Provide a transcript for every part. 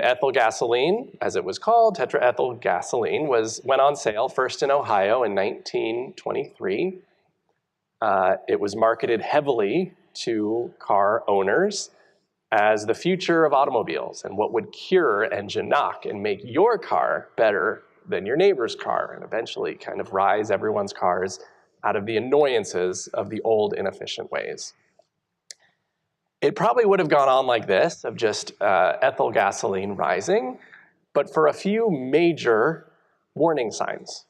Ethyl gasoline, as it was called, tetraethyl gasoline, went on sale first in Ohio in 1923. It was marketed heavily to car owners as the future of automobiles and what would cure engine knock and make your car better than your neighbor's car, and eventually kind of rise everyone's cars out of the annoyances of the old inefficient ways. It probably would have gone on like this, of just ethyl gasoline rising, but for a few major warning signs.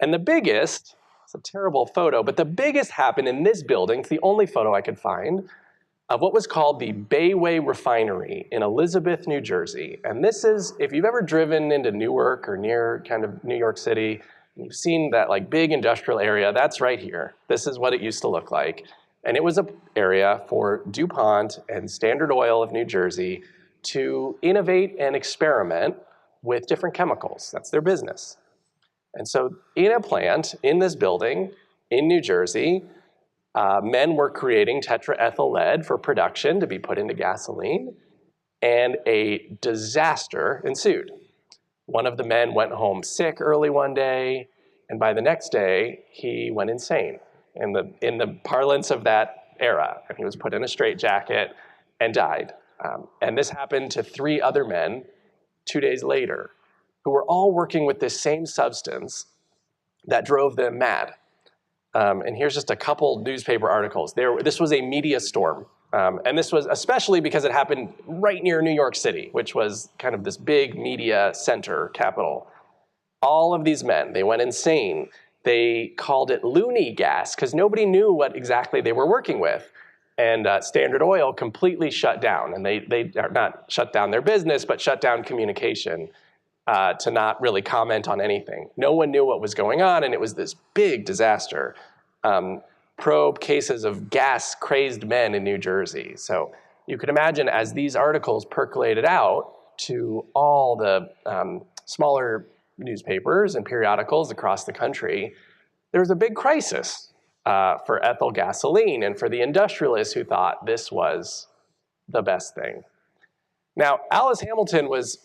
And the biggest, it's a terrible photo, but the biggest happened in this building. It's the only photo I could find of what was called the Bayway Refinery in Elizabeth, New Jersey. And this is, if you've ever driven into Newark or near kind of New York City, you've seen that like big industrial area, that's right here. This is what it used to look like. And it was an area for DuPont and Standard Oil of New Jersey to innovate and experiment with different chemicals. That's their business. And so in a plant in this building in New Jersey, men were creating tetraethyl lead for production to be put into gasoline, and a disaster ensued. One of the men went home sick early one day, and by the next day, he went insane in the parlance of that era. And he was put in a straitjacket and died. And this happened to 3 other men 2 days later, who were all working with this same substance that drove them mad. And here's just a couple newspaper articles. This was a media storm. And this was especially because it happened right near New York City, which was kind of this big media center, capital. All of these men, they went insane. They called it loony gas because nobody knew what exactly they were working with. And Standard Oil completely shut down. And they not shut down their business, but shut down communication to not really comment on anything. No one knew what was going on, and it was this big disaster. Probe cases of gas-crazed men in New Jersey. So you could imagine as these articles percolated out to all the smaller newspapers and periodicals across the country, there was a big crisis for ethyl gasoline and for the industrialists who thought this was the best thing. Now, Alice Hamilton was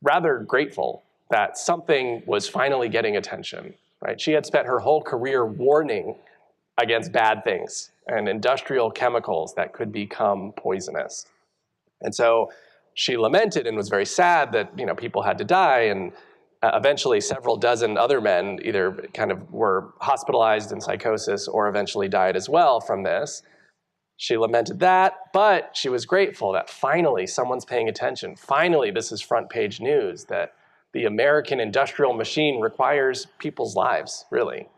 rather grateful that something was finally getting attention, right? She had spent her whole career warning against bad things and industrial chemicals that could become poisonous. And so she lamented and was very sad that, people had to die, and eventually several dozen other men either kind of were hospitalized in psychosis or eventually died as well from this. She lamented that, but she was grateful that finally someone's paying attention. Finally, this is front page news that the American industrial machine requires people's lives, really.